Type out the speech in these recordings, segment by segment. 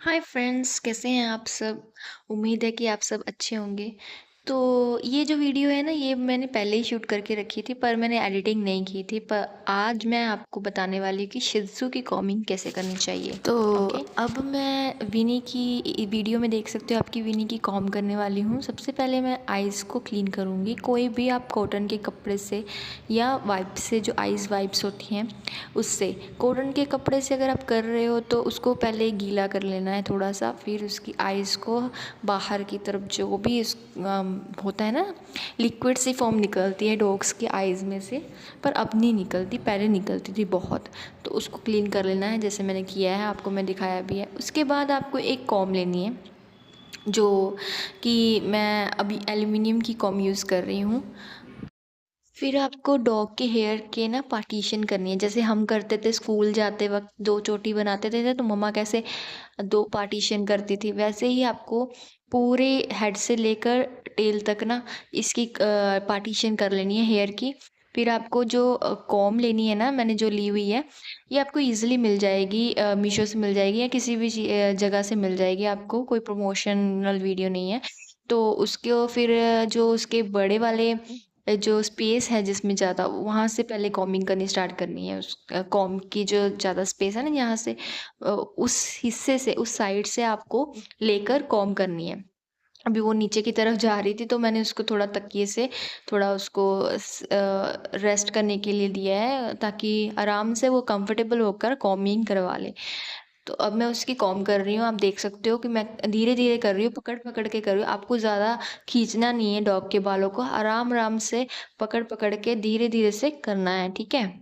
Hi friends, कैसे हैं आप सब। उम्मीद है कि आप सब अच्छे होंगे। तो ये जो वीडियो है ना, ये मैंने पहले ही शूट करके रखी थी, पर मैंने एडिटिंग नहीं की थी। पर आज मैं आपको बताने वाली हूँ कि शिज़ू की कॉमिंग कैसे करनी चाहिए। तो ओके। अब मैं विनी की वीडियो में देख सकते हो, आपकी विनी की कॉम करने वाली हूँ। सबसे पहले मैं आइज़ को क्लीन करूँगी। कोई भी आप कॉटन के कपड़े से या वाइप से, जो आइज़ वाइप्स होती हैं उससे। कॉटन के कपड़े से अगर आप कर रहे हो तो उसको पहले गीला कर लेना है थोड़ा सा, फिर उसकी आइज़ को बाहर की तरफ जो भी होता है ना, लिक्विड सी फॉर्म निकलती है डॉग्स की आइज़ में से, पर अब नहीं निकलती, पहले निकलती थी बहुत। तो उसको क्लीन कर लेना है, जैसे मैंने किया है, आपको मैं दिखाया भी है। उसके बाद आपको एक कॉम लेनी है, जो कि मैं अभी एल्युमिनियम की कॉम यूज़ कर रही हूँ। फिर आपको डॉग के हेयर के ना पार्टीशन करनी है, जैसे हम करते थे स्कूल जाते वक्त, दो चोटी बनाते थे तो मम्मा कैसे दो पार्टीशन करती थी, वैसे ही आपको पूरे हेड से लेकर टेल तक ना इसकी पार्टीशन कर लेनी है हेयर की। फिर आपको जो कॉम लेनी है ना, मैंने जो ली हुई है, ये आपको इजीली मिल जाएगी, मीशो से मिल जाएगी या किसी भी जगह से मिल जाएगी आपको, कोई प्रमोशनल वीडियो नहीं है। तो उसको फिर जो उसके बड़े वाले जो स्पेस है जिसमें ज़्यादा, वहाँ से पहले कॉम्बिंग करनी स्टार्ट करनी है। उस कॉम्ब की जो ज़्यादा स्पेस है ना, यहाँ से उस हिस्से से, उस साइड से आपको लेकर कॉम्ब करनी है। अभी वो नीचे की तरफ जा रही थी तो मैंने उसको थोड़ा तकिए से थोड़ा उसको रेस्ट करने के लिए दिया है, ताकि आराम से वो कंफर्टेबल होकर कॉम्बिंग करवा ले। तो अब मैं उसकी कॉम्ब कर रही हूँ, आप देख सकते हो कि मैं धीरे-धीरे कर रही हूँ, पकड़-पकड़ के कर रही हूँ। आपको ज़्यादा खींचना नहीं है डॉग के बालों को, आराम-आराम से पकड़-पकड़ के धीरे-धीरे से करना है, ठीक है?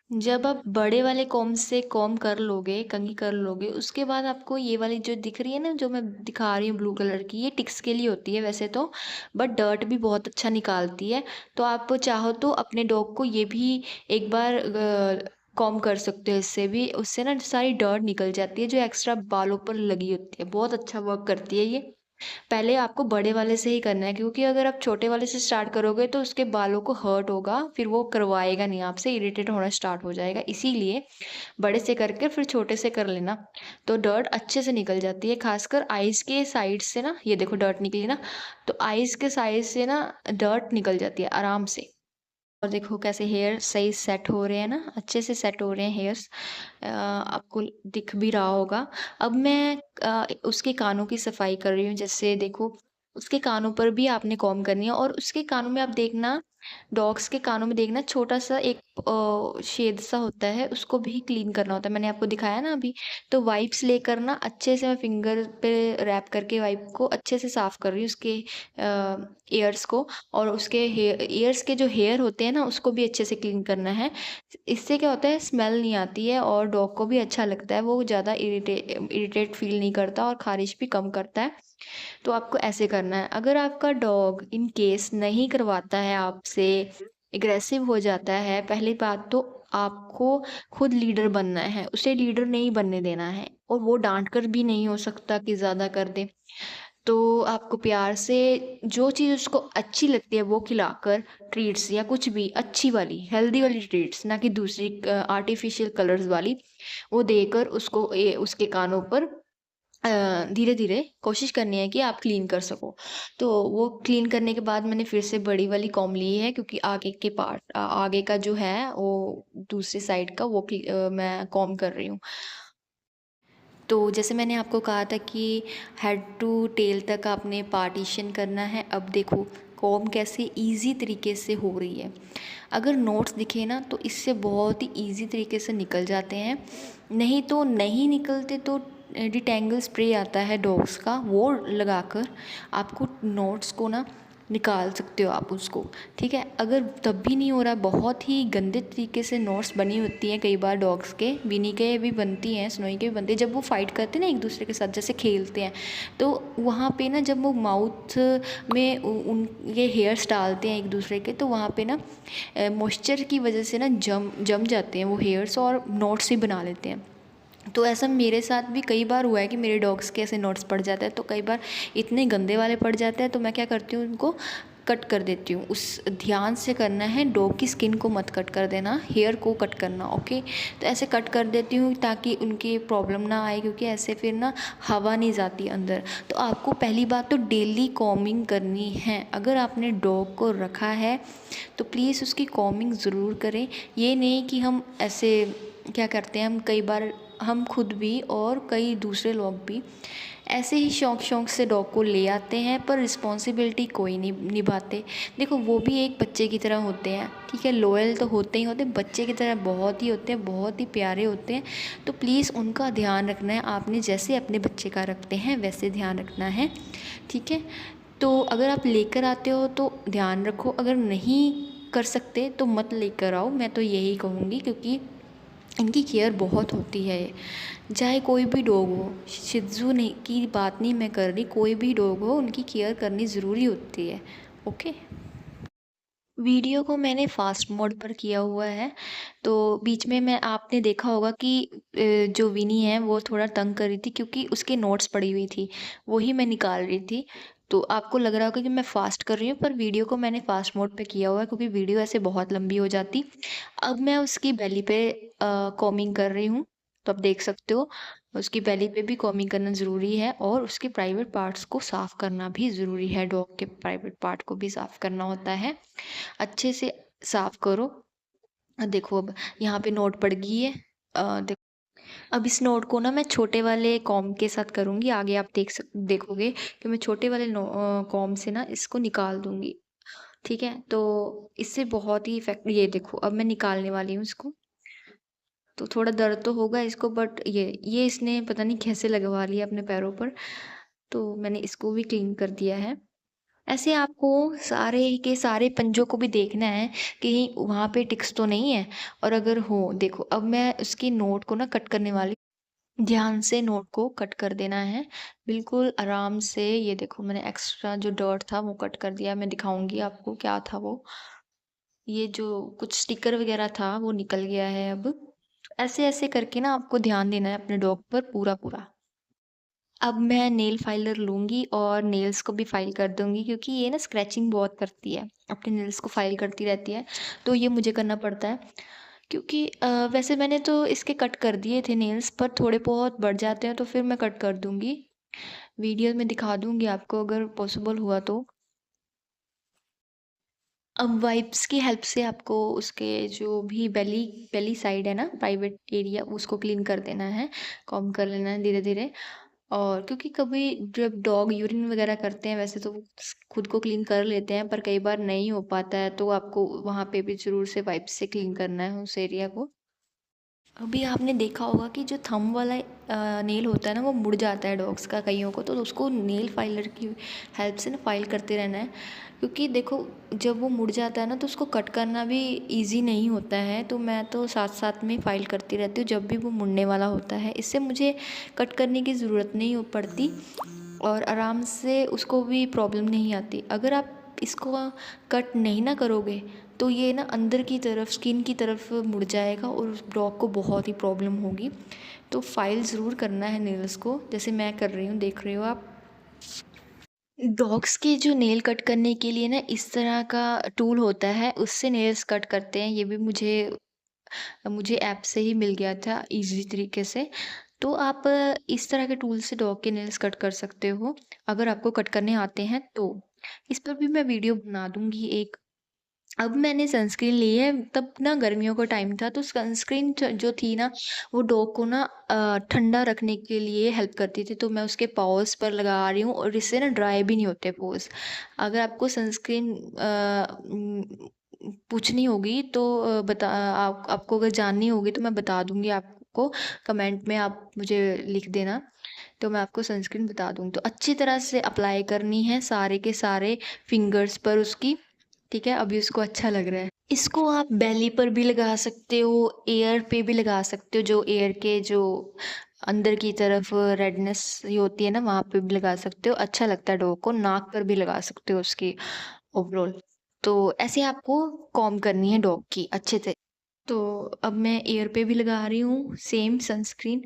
जब आप बड़े वाले कॉम्ब से कॉम्ब कर लोगे, कंघी कर लोगे, उसके बाद आपको ये वाली जो दिख रही है ना, जो मैं दिखा रही हूँ ब्लू कलर की, ये टिक्स के लिए होती है वैसे तो, बट डर्ट भी बहुत अच्छा निकालती है। तो आप चाहो तो अपने डॉग को ये भी एक बार कॉम्ब कर सकते हो इससे भी, उससे ना सारी डर्ट निकल जाती है जो एक्स्ट्रा बालों पर लगी होती है। बहुत अच्छा वर्क करती है ये। पहले आपको बड़े वाले से ही करना है, क्योंकि अगर आप छोटे वाले से स्टार्ट करोगे तो उसके बालों को हर्ट होगा, फिर वो करवाएगा नहीं आपसे, इरिटेट होना स्टार्ट हो जाएगा। इसीलिए बड़े से करके फिर छोटे से कर लेना, तो डर्ट अच्छे से निकल जाती है। खासकर आइज़ के साइड से ना, ये देखो डर्ट निकली ना, तो आइज़ के साइड से ना डर्ट निकल जाती है आराम से। और देखो कैसे हेयर सही सेट हो रहे हैं ना, अच्छे से सेट हो रहे हैं हेयर्स। आपको दिख भी रहा होगा। अब मैं उसके कानों की सफाई कर रही हूँ। जैसे देखो, उसके कानों पर भी आपने कॉम्ब करनी है, और उसके कानों में आप देखना, डॉग्स के कानों में देखना छोटा-सा एक छेद सा होता है, उसको भी क्लीन करना होता है। मैंने आपको दिखाया ना अभी, तो वाइप्स लेकर ना अच्छे से मैं फिंगर पे रैप करके वाइप को अच्छे से साफ कर रही हूँ उसके ईयर्स को, और उसके ईयर्स के जो हेयर होते हैं ना, उसको भी अच्छे से क्लीन करना है। इससे क्या होता है, स्मेल नहीं आती है और डॉग को भी अच्छा लगता है, वो ज़्यादा इरिटेट फ़ील नहीं करता और ख़ारिश भी कम करता है। तो आपको ऐसे करना है। अगर आपका डॉग इन केस नहीं करवाता है आपसे, एग्रेसिव हो जाता है, पहली बात तो आपको खुद लीडर बनना है, उसे लीडर नहीं बनने देना है, और वो डाँट कर भी नहीं हो सकता कि ज़्यादा कर दे। तो आपको प्यार से जो चीज़ उसको अच्छी लगती है वो खिलाकर, ट्रीट्स या कुछ भी अच्छी वाली, हेल्दी वाली ट्रीट्स, ना कि दूसरी आर्टिफ़िशियल कलर्स वाली, वो देकर उसको उसके कानों पर धीरे-धीरे कोशिश करनी है कि आप क्लीन कर सको। तो वो क्लीन करने के बाद मैंने फिर से बड़ी वाली कॉम्ब ली है, क्योंकि आगे का जो है वो दूसरी साइड का वो मैं कॉम्ब कर रही हूँ। तो जैसे मैंने आपको कहा था कि हेड टू टेल तक आपने पार्टीशन करना है। अब देखो कॉम्ब कैसे ईज़ी तरीके से हो रही है। अगर नोट्स दिखे ना, तो इससे बहुत ही ईज़ी तरीके से निकल जाते हैं। नहीं तो नहीं निकलते तो डिटेंगल स्प्रे आता है डॉग्स का, वो लगाकर आपको नोट्स को ना निकाल सकते हो आप उसको, ठीक है। अगर तब भी नहीं हो रहा, बहुत ही गंदे तरीके से नोट्स बनी होती हैं कई बार डॉग्स के, विनी के भी बनती हैं, स्नोई के भी बनती हैं, जब वो फाइट करते हैं ना एक दूसरे के साथ, जैसे खेलते हैं, तो वहाँ पे ना जब वो माउथ में उन ये हेयर्स डालते हैं एक दूसरे के, तो वहाँ पे ना मॉइस्चर की वजह से ना जम जम जाते हैं वो हेयर्स, और नोट्स ही बना लेते हैं। तो ऐसा मेरे साथ भी कई बार हुआ है कि मेरे डॉग्स के ऐसे नोट्स पड़ जाते हैं, तो कई बार इतने गंदे वाले पड़ जाते हैं, तो मैं क्या करती हूँ, उनको कट कर देती हूँ। उस ध्यान से करना है, डॉग की स्किन को मत कट कर देना, हेयर को कट करना, ओके। तो ऐसे कट कर देती हूँ ताकि उनके प्रॉब्लम ना आए, क्योंकि ऐसे फिर ना हवा नहीं जाती अंदर। तो आपको पहली बात तो डेली कॉमिंग करनी है। अगर आपने डॉग को रखा है तो प्लीज़ उसकी कॉमिंग ज़रूर करें। ये नहीं कि हम ऐसे क्या करते हैं, हम कई बार हम खुद भी और कई दूसरे लोग भी ऐसे ही शौक शौक से डॉग को ले आते हैं, पर रिस्पॉन्सिबिलिटी कोई नहीं निभाते। देखो वो भी एक बच्चे की तरह होते हैं, ठीक है, लॉयल तो होते ही होते हैं, बच्चे की तरह बहुत ही होते हैं, बहुत ही प्यारे होते हैं। तो प्लीज़ उनका ध्यान रखना है आपने, जैसे अपने बच्चे का रखते हैं वैसे ध्यान रखना है, ठीक है। तो अगर आप लेकर आते हो तो ध्यान रखो, अगर नहीं कर सकते तो मत लेकर आओ, मैं तो यही कहूँगी, क्योंकि इनकी केयर बहुत होती है। चाहे कोई भी डॉग हो, शिज़ू नहीं की बात नहीं मैं कर रही, कोई भी डॉग हो उनकी केयर करनी ज़रूरी होती है, ओके। वीडियो को मैंने फ़ास्ट मोड पर किया हुआ है। तो बीच में मैं आपने देखा होगा कि जो विनी है वो थोड़ा तंग कर रही थी, क्योंकि उसकी नोट्स पड़ी हुई थी, वही मैं निकाल रही थी। तो आपको लग रहा होगा कि मैं फ़ास्ट कर रही हूँ, पर वीडियो को मैंने फ़ास्ट मोड पे किया हुआ है, क्योंकि वीडियो ऐसे बहुत लंबी हो जाती। अब मैं उसकी बेली पे कॉमिंग कर रही हूँ, तो आप देख सकते हो उसकी बेली पे भी कॉमिंग करना ज़रूरी है, और उसके प्राइवेट पार्ट्स को साफ़ करना भी ज़रूरी है। डॉग के प्राइवेट पार्ट को भी साफ़ करना होता है, अच्छे से साफ़ करो। देखो अब यहाँ पे नोट पड़ गई है। अब इस नोट को ना मैं छोटे वाले कॉम्ब के साथ करूँगी, आगे आप देखोगे कि मैं छोटे वाले कॉम्ब से ना इसको निकाल दूँगी, ठीक है। तो इससे बहुत ही इफ़ेक्ट, ये देखो अब मैं निकालने वाली हूँ इसको। तो थोड़ा दर्द तो होगा इसको, बट ये इसने पता नहीं कैसे लगवा लिया अपने पैरों पर, तो मैंने इसको भी क्लीन कर दिया है। ऐसे आपको सारे के सारे पंजों को भी देखना है, कहीं वहाँ पे टिक्स तो नहीं है, और अगर हो, देखो अब मैं उसकी नोट को ना कट करने वाली। ध्यान से नोट को कट कर देना है, बिल्कुल आराम से। ये देखो मैंने एक्स्ट्रा जो डर्ट था वो कट कर दिया, मैं दिखाऊंगी आपको क्या था वो। ये जो कुछ स्टिकर वगैरह था वो निकल गया है अब। ऐसे ऐसे करके ना आपको ध्यान देना है अपने डॉग पर पूरा पूरा। अब मैं नेल फाइलर लूँगी और नेल्स को भी फाइल कर दूँगी, क्योंकि ये ना स्क्रैचिंग बहुत करती है, अपने नेल्स को फाइल करती रहती है, तो ये मुझे करना पड़ता है। क्योंकि वैसे मैंने तो इसके कट कर दिए थे नेल्स, पर थोड़े बहुत बढ़ जाते हैं तो फिर मैं कट कर दूँगी। वीडियो में दिखा दूँगी आपको अगर पॉसिबल हुआ तो। अब वाइप्स की हेल्प से आपको उसके जो भी बेली बेली साइड है ना, प्राइवेट एरिया, उसको क्लीन कर देना है, कॉम्ब कर लेना है धीरे-धीरे। और क्योंकि कभी जब डॉग यूरिन वगैरह करते हैं, वैसे तो वो खुद को क्लीन कर लेते हैं, पर कई बार नहीं हो पाता है, तो आपको वहाँ पे भी ज़रूर से वाइप्स से क्लीन करना है उस एरिया को। अभी आपने देखा होगा कि जो थंब वाला नेल होता है ना, वो मुड़ जाता है डॉग्स का कईयों को, तो उसको नेल फाइलर की हेल्प से ना फाइल करते रहना है। क्योंकि देखो जब वो मुड़ जाता है ना, तो उसको कट करना भी इजी नहीं होता है, तो मैं तो साथ साथ में फाइल करती रहती हूँ जब भी वो मुड़ने वाला होता है। इससे मुझे कट करने की ज़रूरत नहीं हो पड़ती, और आराम से उसको भी प्रॉब्लम नहीं आती। अगर आप इसको कट नहीं ना करोगे तो ये ना अंदर की तरफ, स्किन की तरफ मुड़ जाएगा, और उस डॉग को बहुत ही प्रॉब्लम होगी। तो फाइल ज़रूर करना है नेल्स को, जैसे मैं कर रही हूँ, देख रहे हो आप। डॉग्स के जो नेल कट करने के लिए ना इस तरह का टूल होता है, उससे नेल्स कट करते हैं। ये भी मुझे मुझे ऐप से ही मिल गया था ईज़ी तरीके से। तो आप इस तरह के टूल से डॉग के नेल्स कट कर सकते हो, अगर आपको कट करने आते हैं तो। इस पर भी मैं वीडियो बना दूँगी एक। अब मैंने सनस्क्रीन ली है, तब ना गर्मियों का टाइम था, तो सनस्क्रीन जो थी ना, वो डॉग को ना ठंडा रखने के लिए हेल्प करती थी, तो मैं उसके पाँव्स पर लगा रही हूँ, और इससे ना ड्राई भी नहीं होते पाँव्स। अगर आपको सनस्क्रीन पूछनी होगी तो आपको अगर जाननी होगी तो मैं बता दूंगी आपको, कमेंट में आप मुझे लिख देना, तो मैं आपको सनस्क्रीन बता दूंगी। तो अच्छी तरह से अप्लाई करनी है सारे के सारे फिंगर्स पर उसकी, ठीक है। अभी उसको अच्छा लग रहा है। इसको आप बेली पर भी लगा सकते हो, एयर पे भी लगा सकते हो, जो एयर के जो अंदर की तरफ रेडनेस ये होती है ना, वहाँ पे भी लगा सकते हो, अच्छा लगता है डॉग को। नाक पर भी लगा सकते हो उसकी ओवरऑल। तो ऐसे आपको कॉम्ब करनी है डॉग की अच्छे से। तो अब मैं एयर पे भी लगा रही हूँ सेम सनस्क्रीन,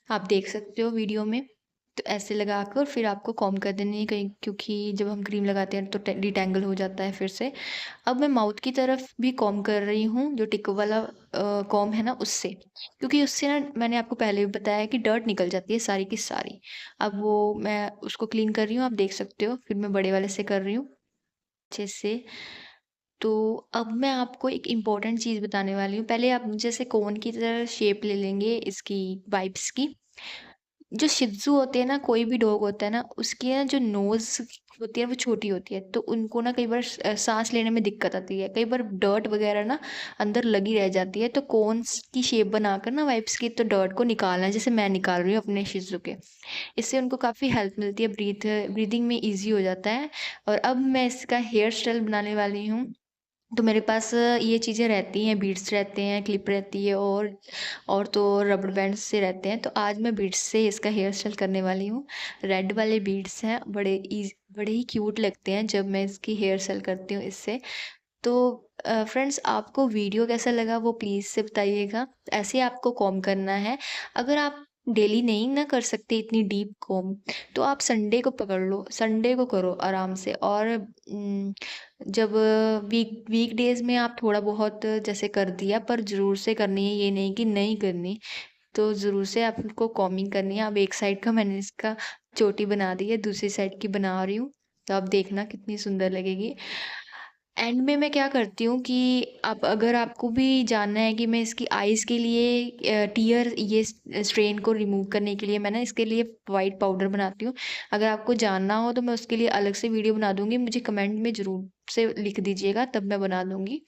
आप देख सकते हो वीडियो में। तो ऐसे लगाकर फिर आपको कॉम्ब कर देनी है कहीं, क्योंकि जब हम क्रीम लगाते हैं तो डिटैंगल हो जाता है फिर से। अब मैं माउथ की तरफ भी कॉम्ब कर रही हूँ, जो टिक वाला कॉम्ब है ना उससे। क्योंकि उससे ना मैंने आपको पहले भी बताया कि डर्ट निकल जाती है सारी की सारी। अब वो मैं उसको क्लीन कर रही हूँ, आप देख सकते हो। फिर मैं बड़े वाले से कर रही हूँ अच्छे से। तो अब मैं आपको एक इम्पोर्टेंट चीज़ बताने वाली हूँ। पहले आप जैसे कोन की तरह शेप ले लेंगे इसकी वाइप्स की। जो शित्ज़ू होते हैं ना, कोई भी डॉग होता है ना, उसकी ना जो नोज़ होती है वो छोटी होती है। तो उनको ना कई बार साँस लेने में दिक्कत आती है। कई बार डर्ट वग़ैरह ना अंदर लगी रह जाती है। तो कोन्स की शेप बनाकर ना वाइप्स की तो डर्ट को निकालना है, जैसे मैं निकाल रही हूँ अपने शिज़्ज़ू के। इससे उनको काफ़ी हेल्प मिलती है, ब्रीथिंग में ईज़ी हो जाता है। और अब मैं इसका हेयर स्टाइल बनाने वाली हूँ। तो मेरे पास ये चीज़ें रहती हैं, बीड्स रहते हैं, क्लिप रहती है, और तो रबर बैंड्स से रहते हैं। तो आज मैं बीड्स से इसका हेयर स्टाइल करने वाली हूँ। रेड वाले बीड्स हैं, बड़े ही क्यूट लगते हैं जब मैं इसकी हेयर स्टाइल करती हूँ इससे। तो फ्रेंड्स, आपको वीडियो कैसा लगा वो प्लीज़ से बताइएगा। ऐसे ही आपको कॉम्ब करना है। अगर आप डेली नहीं ना कर सकते इतनी डीप कॉम्ब, तो आप संडे को पकड़ लो, संडे को करो आराम से। और जब वीकडेज़ में आप थोड़ा बहुत जैसे कर दिया, पर ज़रूर से करनी है, ये नहीं कि नहीं करनी। तो ज़रूर से आपको कॉम्बिंग करनी है। अब एक साइड का मैंने इसका चोटी बना दी है, दूसरी साइड की बना रही हूँ। तो आप देखना कितनी सुंदर लगेगी। एंड में मैं क्या करती हूँ कि अब अगर आपको भी जानना है कि मैं इसकी आईज़ के लिए टीयर ये स्ट्रेन को रिमूव करने के लिए मैं ना इसके लिए व्हाइट पाउडर बनाती हूँ। अगर आपको जानना हो तो मैं उसके लिए अलग से वीडियो बना दूँगी। मुझे कमेंट में ज़रूर से लिख दीजिएगा, तब मैं बना दूँगी।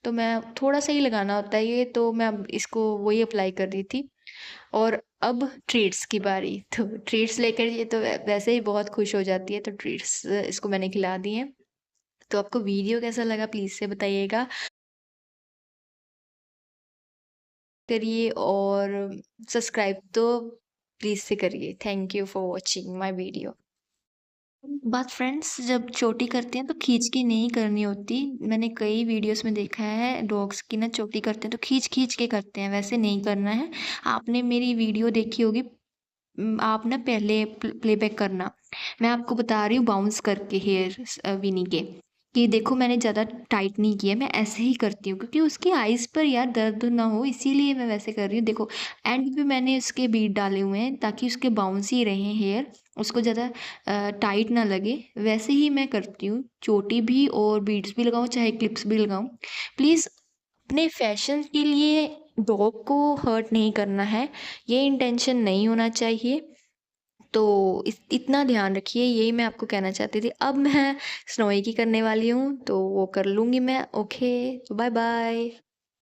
तो मैं थोड़ा-सा ही लगाना होता है ये, तो मैं अब इसको वही अप्लाई कर रही थी। और अब ट्रीट्स की बारी। तो ट्रीट्स लेकर ये तो वैसे ही बहुत खुश हो जाती है, तो ट्रीट्स इसको मैंने खिला दी हैं। तो आपको वीडियो कैसा लगा प्लीज़ से बताइएगा। करिए और सब्सक्राइब तो प्लीज़ से करिए। Thank you for watching my video. बात फ्रेंड्स, जब चोटी करते हैं तो खींच के नहीं करनी होती। मैंने कई वीडियोस में देखा है डॉग्स की ना चोटी करते हैं तो खींच-खींच के करते हैं, वैसे नहीं करना है। आपने मेरी वीडियो देखी होगी। आप ना पहले प्लेबैक करना। मैं आपको बता रही हूँ बाउंस करके विनी के, कि देखो मैंने ज़्यादा टाइट नहीं किया, मैं ऐसे ही करती हूँ क्योंकि उसकी आइज़ पर यार दर्द ना हो, इसीलिए मैं वैसे कर रही हूँ। देखो एंड पे मैंने उसके बीड डाले हुए हैं ताकि उसके बाउंस ही रहें हेयर, उसको ज़्यादा टाइट ना लगे। वैसे ही मैं करती हूँ, चोटी भी और बीड्स भी लगाऊँ चाहे क्लिप्स भी लगाऊँ। प्लीज़ अपने फैशन के लिए डॉग को हर्ट नहीं करना है, ये इंटेंशन नहीं होना चाहिए। तो इस इतना ध्यान रखिए, यही मैं आपको कहना चाहती थी। अब मैं स्नोई की करने वाली हूँ, तो वो कर लूँगी मैं। Okay, bye bye.